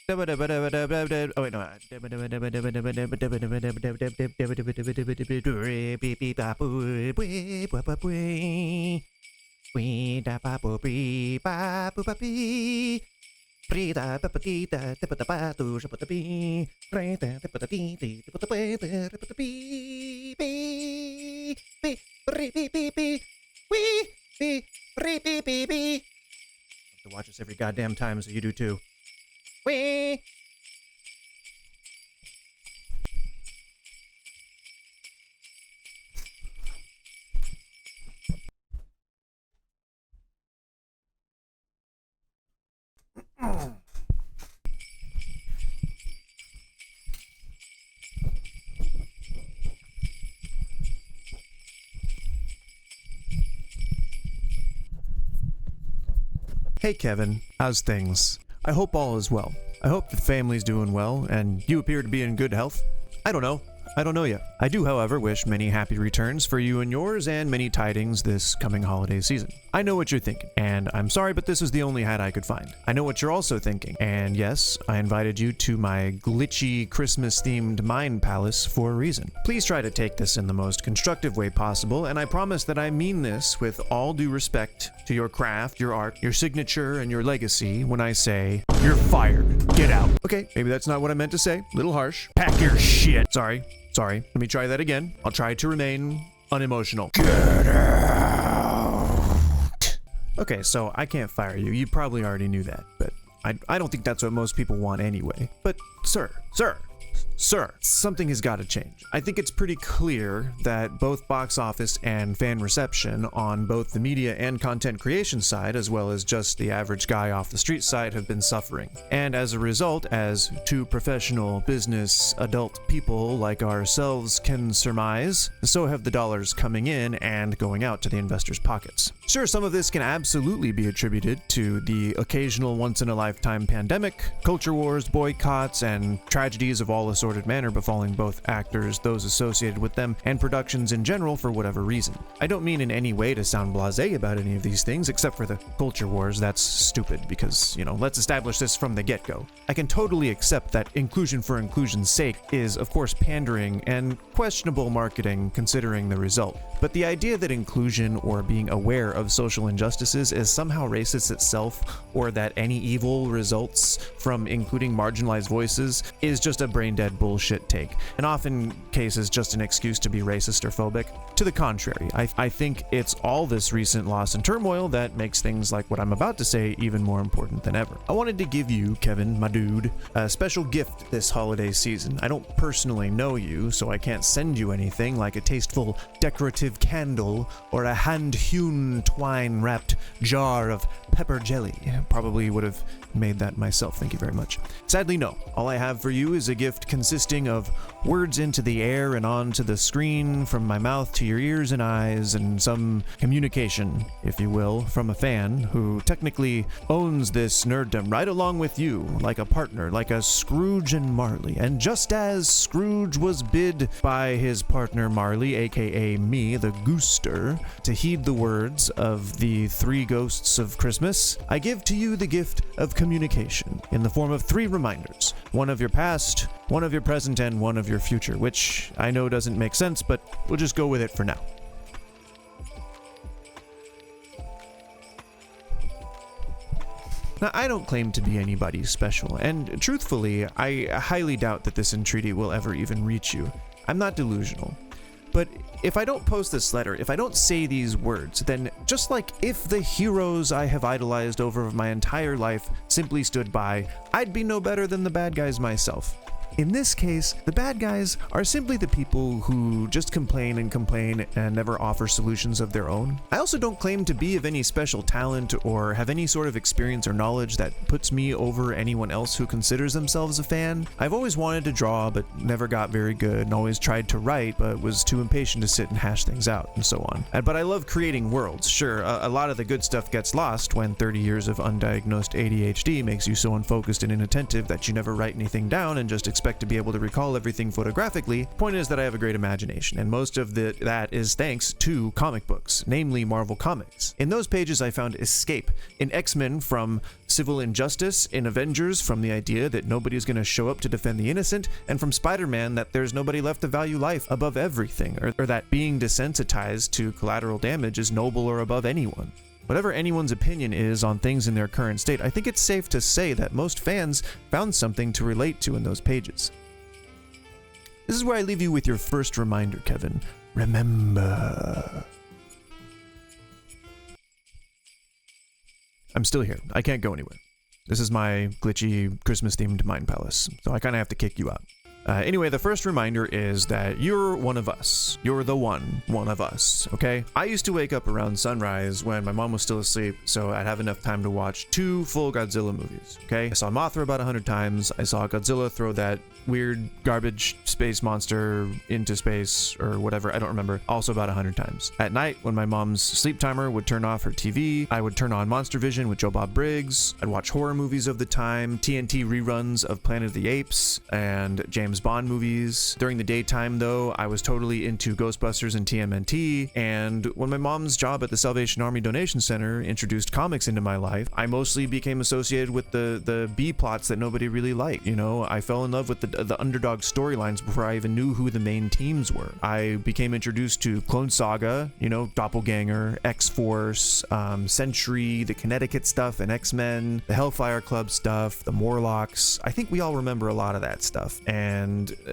Oh wait, no. To watch us every goddamn time, so you do too. Wee. Hey Kevin, how's things? I hope all is well. I hope the family's doing well, and you appear to be in good health. I don't know. I don't know yet. I do, however, wish many happy returns for you and yours, and many tidings this coming holiday season. I know what you're thinking, and I'm sorry, but this is the only hat I could find. I know what you're also thinking, and yes, I invited you to my glitchy Christmas-themed mind palace for a reason. Please try to take this in the most constructive way possible, and I promise that I mean this with all due respect to your craft, your art, your signature, and your legacy when I say, you're fired. Get out. Okay, maybe that's not what I meant to say. Little harsh. Pack your shit. Sorry. Let me try that again. I'll try to remain unemotional. Get out. Okay, so I can't fire you. You probably already knew that, but I don't think that's what most people want anyway. But sir, something has got to change. I think it's pretty clear that both box office and fan reception on both the media and content creation side, as well as just the average guy off the street side, have been suffering. And as a result, as two professional business adult people like ourselves can surmise, so have the dollars coming in and going out to the investors' pockets. Sure, some of this can absolutely be attributed to the occasional once-in-a-lifetime pandemic, culture wars, boycotts, and tragedies of all assorted manner befalling both actors, those associated with them, and productions in general for whatever reason. I don't mean in any way to sound blasé about any of these things, except for the culture wars. That's stupid because, let's establish this from the get-go. I can totally accept that inclusion for inclusion's sake is, of course, pandering and questionable marketing considering the result. But the idea that inclusion or being aware of social injustices is somehow racist itself, or that any evil results from including marginalized voices, is just a brain-dead bullshit take, and often cases just an excuse to be racist or phobic. To the contrary, I think it's all this recent loss and turmoil that makes things like what I'm about to say even more important than ever. I wanted to give you, Kevin, my dude, a special gift this holiday season. I don't personally know you, so I can't send you anything like a tasteful decorative candle or a hand-hewn twine-wrapped jar of pepper jelly. Probably would have made that myself, thank you very much. Sadly, no. All I have for you is a gift consisting of words into the air and onto the screen, from my mouth to your ears and eyes, and some communication, if you will, from a fan who technically owns this nerddom right along with you, like a partner, like a Scrooge and Marley. And just as Scrooge was bid by his partner Marley, aka me, the Gooster, to heed the words of the three ghosts of Christmas, I give to you the gift of communication in the form of 3 reminders. One of your past, one of your present, and one of your future, which I know doesn't make sense, but we'll just go with it for now. Now, I don't claim to be anybody special, and truthfully, I highly doubt that this entreaty will ever even reach you. I'm not delusional. But if I don't post this letter, if I don't say these words, then just like if the heroes I have idolized over my entire life simply stood by, I'd be no better than the bad guys myself. In this case, the bad guys are simply the people who just complain and never offer solutions of their own. I also don't claim to be of any special talent or have any sort of experience or knowledge that puts me over anyone else who considers themselves a fan. I've always wanted to draw but never got very good, and always tried to write but was too impatient to sit and hash things out, and so on. But I love creating worlds. Sure, a lot of the good stuff gets lost when 30 years of undiagnosed ADHD makes you so unfocused and inattentive that you never write anything down and just expect expect to be able to recall everything photographically. Point is that I have a great imagination, and most of that is thanks to comic books, namely Marvel Comics. In those pages I found escape. In X-Men from civil injustice, in Avengers from the idea that nobody's going to show up to defend the innocent, and from Spider-Man that there's nobody left to value life above everything, or that being desensitized to collateral damage is noble or above anyone. Whatever anyone's opinion is on things in their current state, I think it's safe to say that most fans found something to relate to in those pages. This is where I leave you with your first reminder, Kevin. Remember. I'm still here. I can't go anywhere. This is my glitchy Christmas-themed mind palace, so I kind of have to kick you out. Anyway, the first reminder is that you're one of us. You're the one of us, okay? I used to wake up around sunrise when my mom was still asleep, so I'd have enough time to watch 2 full Godzilla movies, okay? I saw Mothra about 100 times. I saw Godzilla throw that weird garbage space monster into space or whatever, I don't remember, also about 100 times. At night, when my mom's sleep timer would turn off her TV, I would turn on Monster Vision with Joe Bob Briggs. I'd watch horror movies of the time, TNT reruns of Planet of the Apes, and James Bond movies. During the daytime, though, I was totally into Ghostbusters and TMNT, and when my mom's job at the Salvation Army Donation Center introduced comics into my life, I mostly became associated with the B plots that nobody really liked. You know, I fell in love with the underdog storylines before I even knew who the main teams were. I became introduced to Clone Saga, you know, Doppelganger, X-Force, Sentry, the Connecticut stuff, and X-Men, the Hellfire Club stuff, the Morlocks. I think we all remember a lot of that stuff, and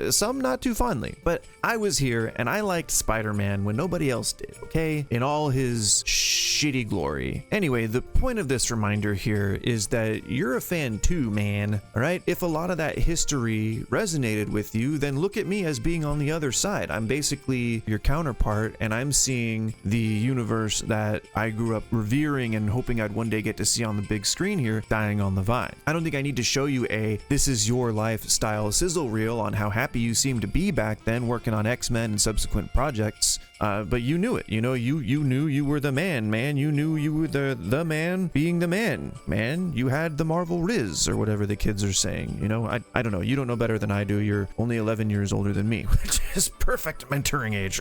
some not too fondly. But I was here, and I liked Spider-Man when nobody else did, okay? In all his shitty glory. Anyway, the point of this reminder here is that you're a fan too, man, all right? If a lot of that history resonated with you, then look at me as being on the other side. I'm basically your counterpart, and I'm seeing the universe that I grew up revering and hoping I'd one day get to see on the big screen here, dying on the vine. I don't think I need to show you a this is your lifestyle sizzle reel on how happy you seemed to be back then working on X-Men and subsequent projects. But you knew it, you know, you knew you were the man, you knew you were the man being the man, you had the Marvel Riz, or whatever the kids are saying, you know, I don't know, you don't know better than I do, you're only 11 years older than me, which is perfect mentoring age.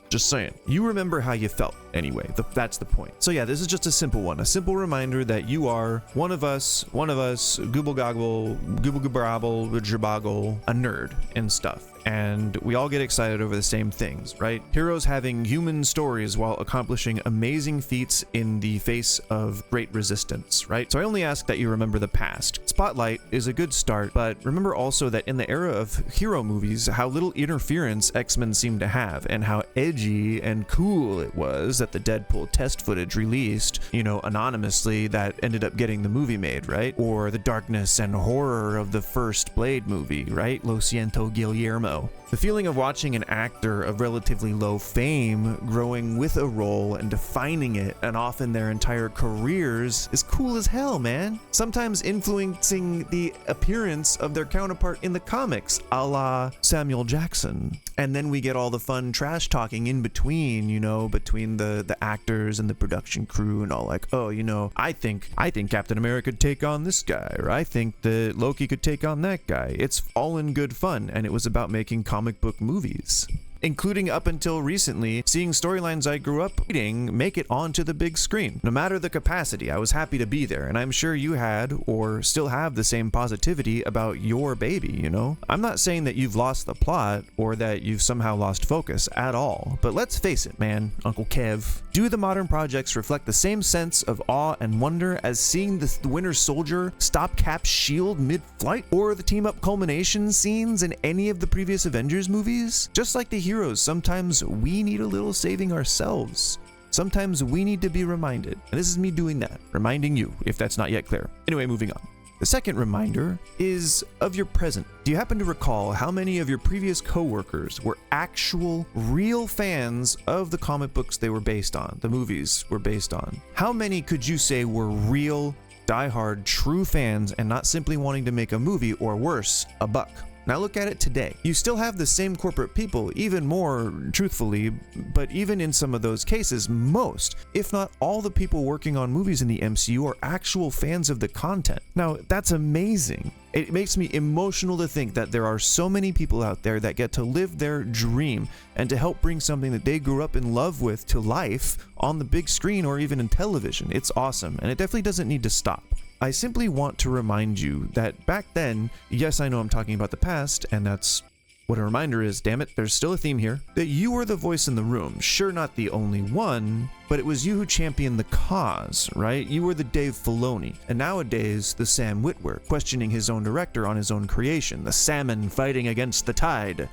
Just saying. You remember how you felt anyway. That's the point. So yeah, this is just a simple one. A simple reminder that you are one of us, gooble goggle, gooble gobble, jaboggle, a nerd and stuff. And we all get excited over the same things, right? Heroes having human stories while accomplishing amazing feats in the face of great resistance, right? So I only ask that you remember the past. Spotlight is a good start, but remember also that in the era of hero movies, how little interference X-Men seemed to have, and how edgy and cool it was that the Deadpool test footage released, you know, anonymously, that ended up getting the movie made, right? Or the darkness and horror of the first Blade movie, right? Lo siento, Guillermo. The feeling of watching an actor of relatively low fame growing with a role and defining it, and often their entire careers, is cool as hell, man. Sometimes influencing the appearance of their counterpart in the comics, a la Samuel Jackson. And then we get all the fun trash talking in between, you know, between the actors and the production crew, and all like, oh, you know, I think Captain America could take on this guy, or I think that Loki could take on that guy. It's all in good fun, and it was about making comic book movies. Including up until recently, seeing storylines I grew up reading make it onto the big screen. No matter the capacity, I was happy to be there, and I'm sure you had, or still have, the same positivity about your baby, you know? I'm not saying that you've lost the plot, or that you've somehow lost focus at all, but let's face it, man, Uncle Kev. Do the modern projects reflect the same sense of awe and wonder as seeing the Winter Soldier stop Cap's shield mid-flight, or the team-up culmination scenes in any of the previous Avengers movies? Just like the heroes, sometimes we need a little saving ourselves. Sometimes we need to be reminded. And this is me doing that, reminding you, if that's not yet clear. Anyway, moving on. The second reminder is of your present. Do you happen to recall how many of your previous coworkers were actual, real fans of the comic books they were based on, the movies were based on? How many could you say were real, diehard, true fans and not simply wanting to make a movie, or worse, a buck? Now look at it today. You still have the same corporate people, even more truthfully, but even in some of those cases, most, if not all the people working on movies in the MCU are actual fans of the content. Now, that's amazing. It makes me emotional to think that there are so many people out there that get to live their dream and to help bring something that they grew up in love with to life on the big screen or even in television. It's awesome, and it definitely doesn't need to stop. I simply want to remind you that back then, yes, I know I'm talking about the past, and that's what a reminder is, damn it, there's still a theme here, that you were the voice in the room. Sure, not the only one, but it was you who championed the cause, right? You were the Dave Filoni, and nowadays, the Sam Witwer, questioning his own director on his own creation, the salmon fighting against the tide.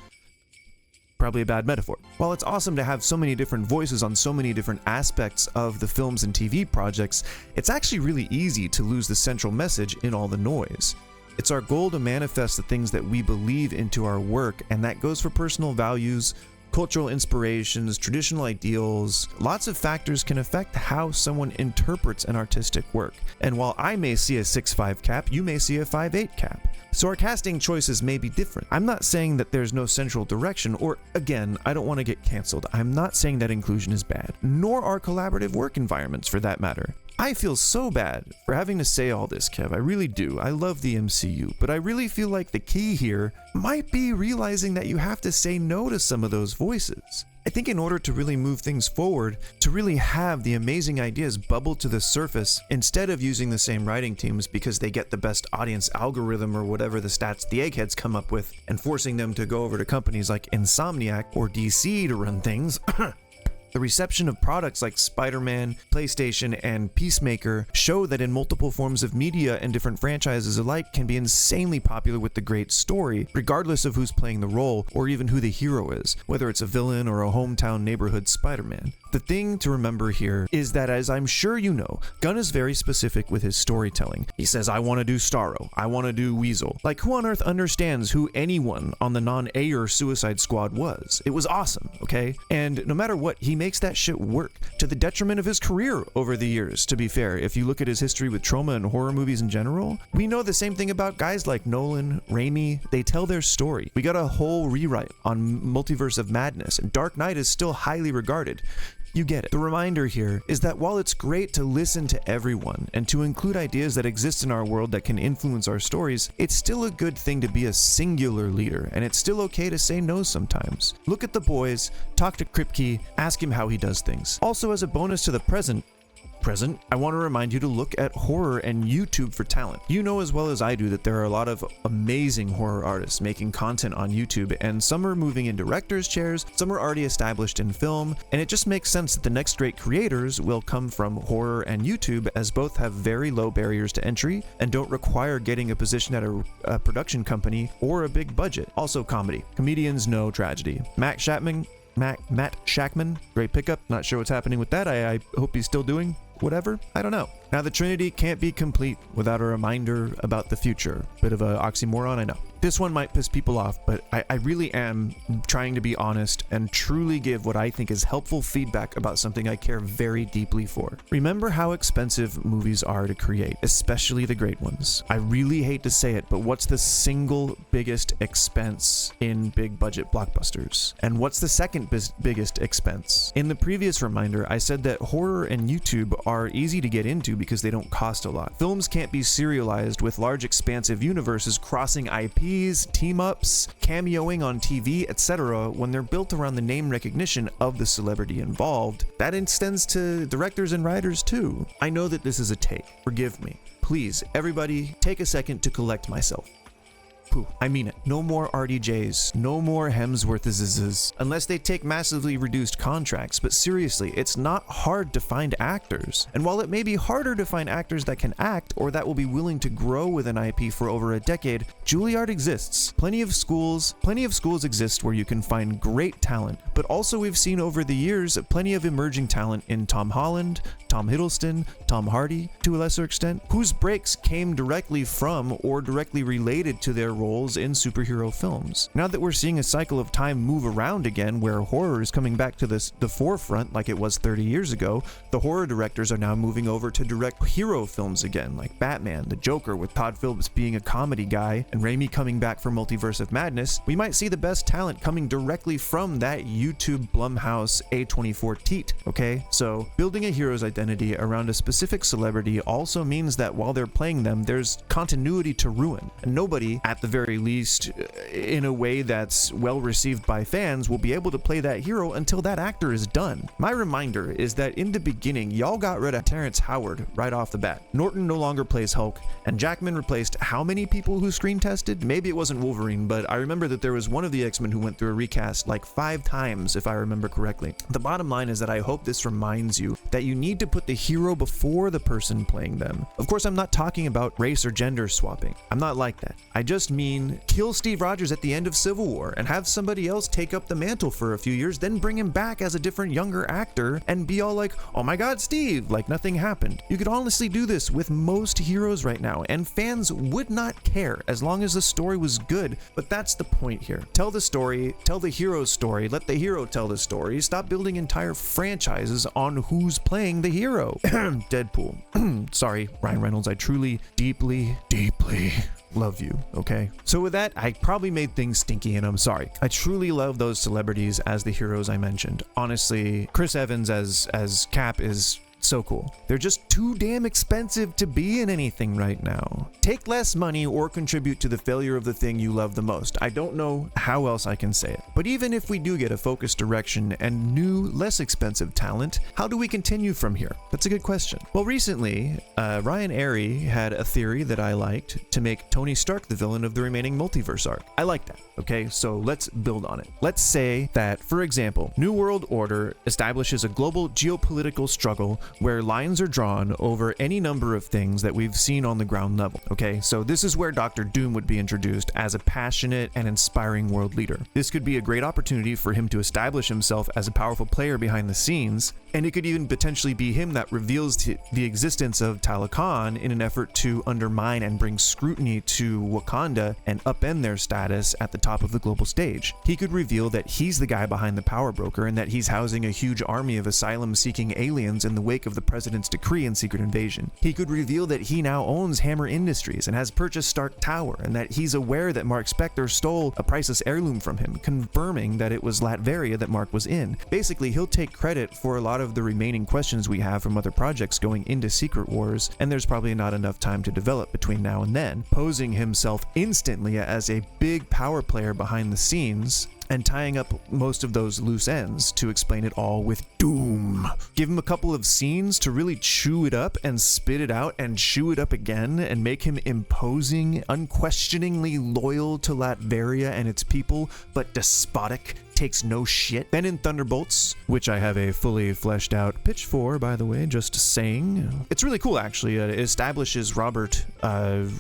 Probably a bad metaphor. While it's awesome to have so many different voices on so many different aspects of the films and TV projects, it's actually really easy to lose the central message in all the noise. It's our goal to manifest the things that we believe into our work, and that goes for personal values, cultural inspirations, traditional ideals. Lots of factors can affect how someone interprets an artistic work. And while I may see a 6'5" cap, you may see a 5'8" cap. So our casting choices may be different. I'm not saying that there's no central direction, or again, I don't want to get canceled. I'm not saying that inclusion is bad, nor are collaborative work environments for that matter. I feel so bad for having to say all this, Kev. I really do. I love the MCU, but I really feel like the key here might be realizing that you have to say no to some of those voices. I think in order to really move things forward, to really have the amazing ideas bubble to the surface, instead of using the same writing teams because they get the best audience algorithm or whatever the stats the eggheads come up with, and forcing them to go over to companies like Insomniac or DC to run things, the reception of products like Spider-Man, PlayStation, and Peacemaker show that in multiple forms of media and different franchises alike can be insanely popular with the great story, regardless of who's playing the role or even who the hero is, whether it's a villain or a hometown neighborhood Spider-Man. The thing to remember here is that, as I'm sure you know, Gunn is very specific with his storytelling. He says, I want to do Starro, I want to do Weasel. Like, who on earth understands who anyone on the non-Ayer Suicide Squad was? It was awesome, okay? And no matter what, he makes that shit work, to the detriment of his career over the years, to be fair. If you look at his history with trauma and horror movies in general, we know the same thing about guys like Nolan, Raimi. They tell their story. We got a whole rewrite on Multiverse of Madness, and Dark Knight is still highly regarded. You get it. The reminder here is that while it's great to listen to everyone and to include ideas that exist in our world that can influence our stories, it's still a good thing to be a singular leader, and it's still okay to say no sometimes. Look at the boys, talk to Kripke, ask him how he does things. Also, as a bonus to the present, I want to remind you to look at horror and YouTube for talent. You know as well as I do that there are a lot of amazing horror artists making content on YouTube, and some are moving in directors' chairs, some are already established in film, and it just makes sense that the next great creators will come from horror and YouTube, as both have very low barriers to entry and don't require getting a position at a production company or a big budget. Also comedy. Comedians know tragedy. Matt Shackman, great pickup. Not sure what's happening with that. I hope he's still doing whatever. I don't know. Now, the Trinity can't be complete without a reminder about the future. Bit of an oxymoron, I know. This one might piss people off, but I really am trying to be honest and truly give what I think is helpful feedback about something I care very deeply for. Remember how expensive movies are to create, especially the great ones. I really hate to say it, but what's the single biggest expense in big budget blockbusters? And what's the second biggest expense? In the previous reminder, I said that horror and YouTube are easy to get into because they don't cost a lot. Films can't be serialized with large expansive universes crossing IPs, team-ups, cameoing on TV, etc. when they're built around the name recognition of the celebrity involved. That extends to directors and writers too. I know that this is a take. Forgive me. Please, everybody, take a second to collect myself. I mean it. No more RDJs, no more Hemsworths, unless they take massively reduced contracts. But seriously, it's not hard to find actors. And while it may be harder to find actors that can act or that will be willing to grow with an IP for over a decade, Juilliard exists. Plenty of schools exist where you can find great talent, but also we've seen over the years plenty of emerging talent in Tom Holland, Tom Hiddleston, Tom Hardy, to a lesser extent, whose breaks came directly from or directly related to their roles in superhero films. Now that we're seeing a cycle of time move around again, where horror is coming back to the forefront like it was 30 years ago, the horror directors are now moving over to direct hero films again, like Batman, the Joker, with Todd Phillips being a comedy guy, and Raimi coming back for Multiverse of Madness. We might see the best talent coming directly from that YouTube Blumhouse A24 teat, okay? So building a hero's identity around a specific celebrity also means that while they're playing them, there's continuity to ruin. And nobody, at the very least, in a way that's well received by fans, will be able to play that hero until that actor is done. My reminder is that in the beginning, y'all got rid of Terrence Howard right off the bat. Norton no longer plays Hulk, and Jackman replaced how many people who screen tested? Maybe it wasn't Wolverine, but I remember that there was one of the X-Men who went through a recast like 5 times, if I remember correctly. The bottom line is that I hope this reminds you that you need to put the hero before the person playing them. Of course, I'm not talking about race or gender swapping. I'm not like that. I just mean kill Steve Rogers at the end of Civil War and have somebody else take up the mantle for a few years, then bring him back as a different younger actor and be all like, oh my god, Steve, like nothing happened. You could honestly do this with most heroes right now, and fans would not care as long as the story was good. But that's the point here. Tell the story, tell the hero's story, let the hero tell the story. Stop building entire franchises on who's playing the hero. Deadpool. Sorry, Ryan Reynolds, I truly, deeply love you, okay? So with that, I probably made things stinky and I'm sorry. I truly love those celebrities as the heroes I mentioned. Honestly, Chris Evans as Cap is so cool. They're just too damn expensive to be in anything right now. Take less money or contribute to the failure of the thing you love the most. I don't know how else I can say it. But even if we do get a focused direction and new, less expensive talent, how do we continue from here? That's a good question. Well, recently, Ryan Airy had a theory that I liked to make Tony Stark the villain of the remaining multiverse arc. I like that. Okay, so let's build on it. Let's say that, for example, New World Order establishes a global geopolitical struggle where lines are drawn over any number of things that we've seen on the ground level. Okay, so this is where Dr. Doom would be introduced as a passionate and inspiring world leader. This could be a great opportunity for him to establish himself as a powerful player behind the scenes, and it could even potentially be him that reveals the existence of Talokan in an effort to undermine and bring scrutiny to Wakanda and upend their status at the top of the global stage. He could reveal that he's the guy behind the power broker and that he's housing a huge army of asylum-seeking aliens in the wake of the president's decree and secret invasion. He could reveal that he now owns Hammer Industries and has purchased Stark Tower, and that he's aware that Mark Spector stole a priceless heirloom from him, confirming that it was Latveria that Mark was in. Basically, he'll take credit for a lot of the remaining questions we have from other projects going into Secret Wars, and there's probably not enough time to develop between now and then, posing himself instantly as a big power player behind the scenes and tying up most of those loose ends to explain it all with Doom. Give him a couple of scenes to really chew it up and spit it out and chew it up again and make him imposing, unquestioningly loyal to Latveria and its people, but despotic, takes no shit. Then in Thunderbolts, which I have a fully fleshed out pitch for, by the way, just saying. It's really cool, actually. It establishes Robert,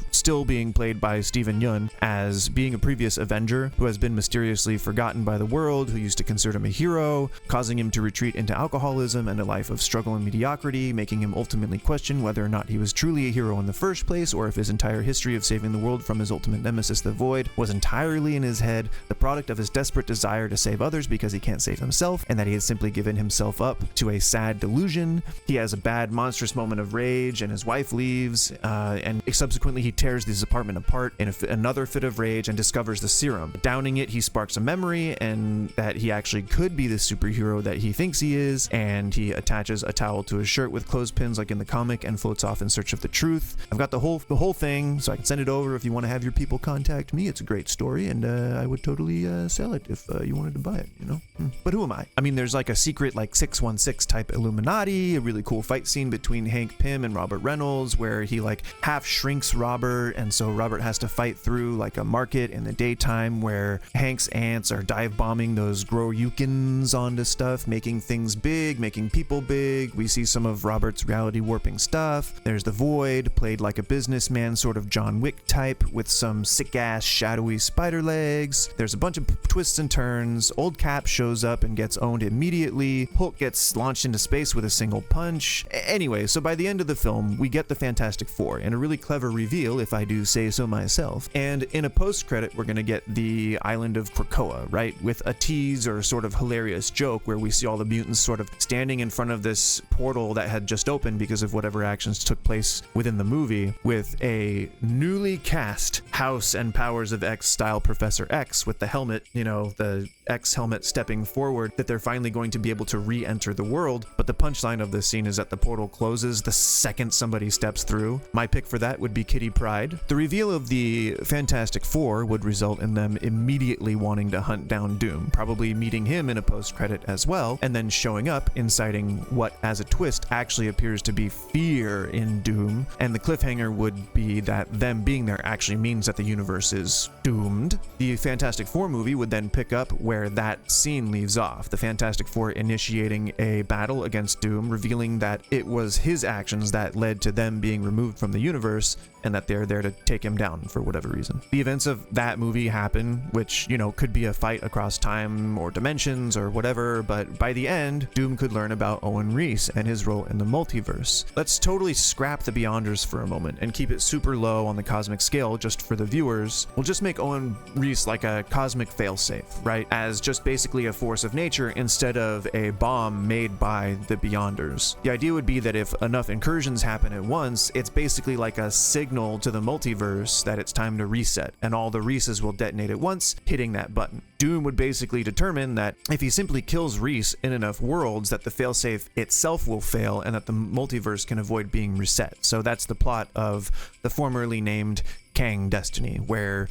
still being played by Steven Yeun, as being a previous Avenger who has been mysteriously forgotten by the world, who used to consider him a hero, causing him to retreat into alcoholism and a life of struggle and mediocrity, making him ultimately question whether or not he was truly a hero in the first place, or if his entire history of saving the world from his ultimate nemesis, the Void, was entirely in his head, the product of his desperate desire to save others because he can't save himself, and that he has simply given himself up to a sad delusion. He has a bad, monstrous moment of rage, and his wife leaves, and subsequently he tears this apartment apart in another fit of rage and discovers the serum. Downing it, he sparks a memory, and that he actually could be the superhero that he thinks he is, and he attaches a towel to his shirt with clothespins like in the comic and floats off in search of the truth. I've got the whole thing, so I can send it over if you want to have your people contact me. It's a great story, and I would totally sell it if you wanted to buy it, you know? But who am I? I mean, there's like a secret like 616 type Illuminati, a really cool fight scene between Hank Pym and Robert Reynolds where he like half shrinks Robert, and so Robert has to fight through like a market in the daytime where Hank's ants are dive bombing those Groyukins onto stuff, making things big, making people big. We see some of Robert's reality warping stuff. There's the Void, played like a businessman sort of John Wick type with some sick ass shadowy spider legs. There's a bunch of twists and turns, course, old Cap shows up and gets owned immediately. Hulk gets launched into space with a single punch. Anyway, so by the end of the film, we get the Fantastic Four, and a really clever reveal, if I do say so myself. And in a post-credit, we're gonna get the island of Krakoa, right? With a tease or sort of hilarious joke where we see all the mutants sort of standing in front of this portal that had just opened because of whatever actions took place within the movie, with a newly cast House and Powers of X style Professor X with the helmet, you know, the X helmet stepping forward, that they're finally going to be able to re-enter the world. But the punchline of this scene is that the portal closes the second somebody steps through. My pick for that would be Kitty Pryde. The reveal of the Fantastic Four would result in them immediately wanting to hunt down Doom, probably meeting him in a post-credit as well, and then showing up, inciting what, as a twist, actually appears to be fear in Doom. And the cliffhanger would be that them being there actually means that the universe is doomed. The Fantastic Four movie would then pick up where that scene leaves off, the Fantastic Four initiating a battle against Doom, revealing that it was his actions that led to them being removed from the universe, and that they're there to take him down for whatever reason. The events of that movie happen, which, you know, could be a fight across time or dimensions or whatever, but by the end, Doom could learn about Owen Reese and his role in the multiverse. Let's totally scrap the Beyonders for a moment and keep it super low on the cosmic scale just for the viewers. We'll just make Owen Reese like a cosmic failsafe, right? As just basically a force of nature instead of a bomb made by the Beyonders. The idea would be that if enough incursions happen at once, it's basically like a signal to the multiverse that it's time to reset, and all the Reeses will detonate at once, hitting that button. Doom would basically determine that if he simply kills Reese in enough worlds, that the failsafe itself will fail and that the multiverse can avoid being reset. So that's the plot of the formerly named KANG Destiny, where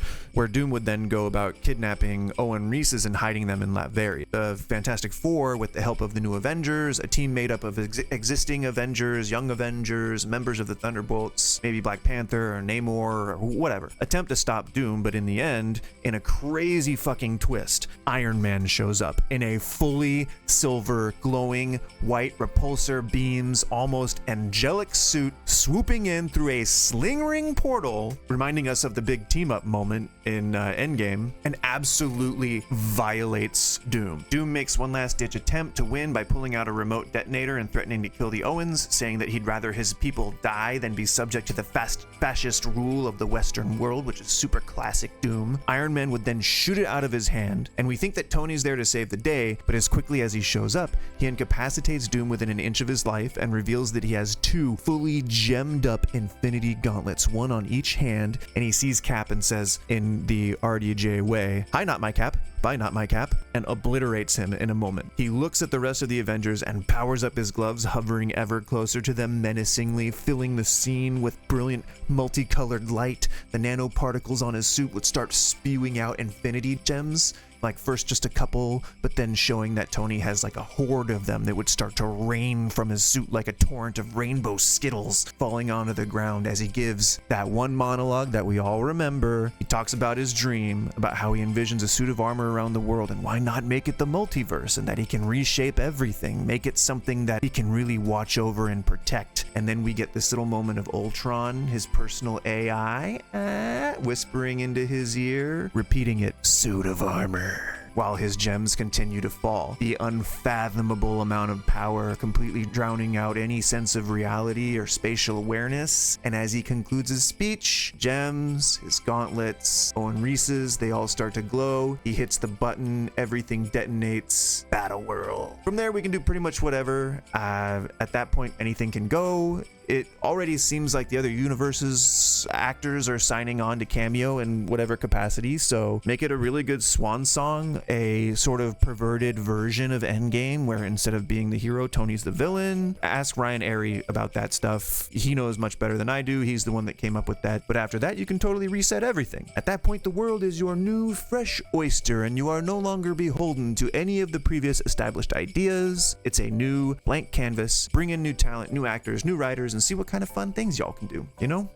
Doom would then go about kidnapping Owen Reese's and hiding them in Latveria. The Fantastic Four, with the help of the new Avengers, a team made up of existing Avengers, young Avengers, members of the Thunderbolts, maybe Black Panther or Namor or whatever, attempt to stop Doom, but in the end, in a crazy fucking twist, Iron Man shows up in a fully silver, glowing, white repulsor beams, almost angelic suit, swooping in through a sling ring portal, reminding us of the big team-up moment in Endgame, and absolutely violates Doom. Doom makes one last-ditch attempt to win by pulling out a remote detonator and threatening to kill the Owens, saying that he'd rather his people die than be subject to the fascist rule of the Western world, which is super classic Doom. Iron Man would then shoot it out of his hand, and we think that Tony's there to save the day, but as quickly as he shows up, he incapacitates Doom within an inch of his life and reveals that he has two fully gemmed up Infinity Gauntlets, one on each hand, and he sees Cap and says, in the RDJ way, "Hi, not my Cap. Bye, not my Cap," and obliterates him in a moment. He looks at the rest of the Avengers and powers up his gloves, hovering ever closer to them menacingly, filling the scene with brilliant multicolored light. The nanoparticles on his suit would start spewing out infinity gems, like first just a couple, but then showing that Tony has like a horde of them that would start to rain from his suit like a torrent of rainbow skittles falling onto the ground as he gives that one monologue that we all remember. He talks about his dream, about how he envisions a suit of armor around the world, and why not make it the multiverse, and that he can reshape everything, make it something that he can really watch over and protect. And then we get this little moment of Ultron, his personal AI, whispering into his ear, repeating it, "Suit of armor," while his gems continue to fall. The unfathomable amount of power completely drowning out any sense of reality or spatial awareness. And as he concludes his speech, gems, his gauntlets, Owen Reese's, they all start to glow. He hits the button, everything detonates, battle world. From there, we can do pretty much whatever. At that point, anything can go. It already seems like the other universes actors are signing on to cameo in whatever capacity, so make it a really good swan song, a sort of perverted version of Endgame where instead of being the hero, Tony's the villain. Ask Ryan Airy about that stuff. He knows much better than I do. He's the one that came up with that. But after that, you can totally reset everything. At that point, the world is your new fresh oyster and you are no longer beholden to any of the previous established ideas. It's a new blank canvas. Bring in new talent, new actors, new writers, and see what kind of fun things y'all can do, you know?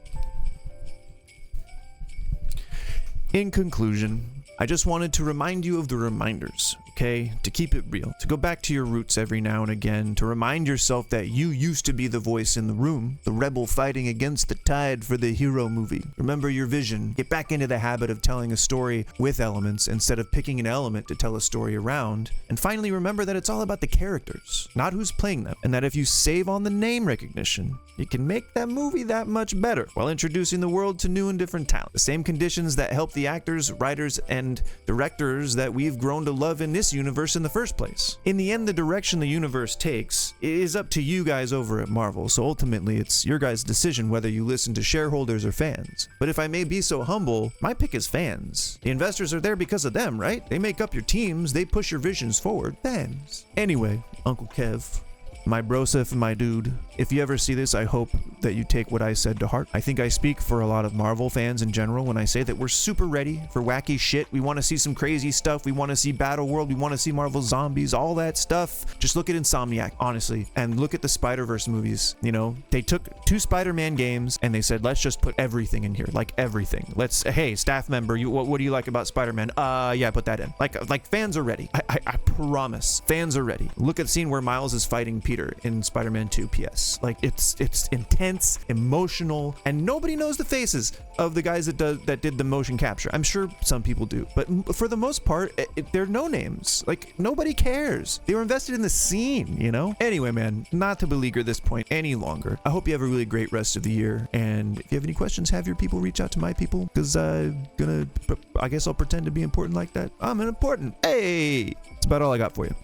In conclusion, I just wanted to remind you of the reminders, okay? To keep it real, to go back to your roots every now and again, to remind yourself that you used to be the voice in the room, the rebel fighting against the tide for the hero movie. Remember your vision. Get back into the habit of telling a story with elements instead of picking an element to tell a story around. And finally, remember that it's all about the characters, not who's playing them, and that if you save on the name recognition, you can make that movie that much better while introducing the world to new and different talent. The same conditions that help the actors, writers, and directors that we've grown to love in this universe in the first place. In the end, the direction the universe takes is up to you guys over at Marvel, so ultimately it's your guys' decision whether you listen to shareholders or fans. But if I may be so humble, my pick is fans. The investors are there because of them, right? They make up your teams, they push your visions forward. Fans. Anyway, Uncle Kev, my brosif, my dude, if you ever see this, I hope that you take what I said to heart. I think I speak for a lot of Marvel fans in general when I say that we're super ready for wacky shit. We want to see some crazy stuff. We want to see Battle World. We want to see Marvel Zombies, all that stuff. Just look at Insomniac, honestly, and look at the Spider-Verse movies. You know, they took 2 Spider-Man games and they said, let's just put everything in here, like everything. Let's, hey, staff member, what do you like about Spider-Man? Yeah, put that in. Like fans are ready. I promise, fans are ready. Look at the scene where Miles is fighting Peter in Spider-Man 2 PS. Like it's intense, emotional, and nobody knows the faces of the guys that did the motion capture. I'm sure some people do, but for the most part, they're no names. Like nobody cares. They were invested in the scene, you know? Anyway, man, not to beleaguer this point any longer. I hope you have a really great rest of the year. And if you have any questions, have your people reach out to my people, because I guess I'll pretend to be important like that. I'm important. Hey, that's about all I got for you.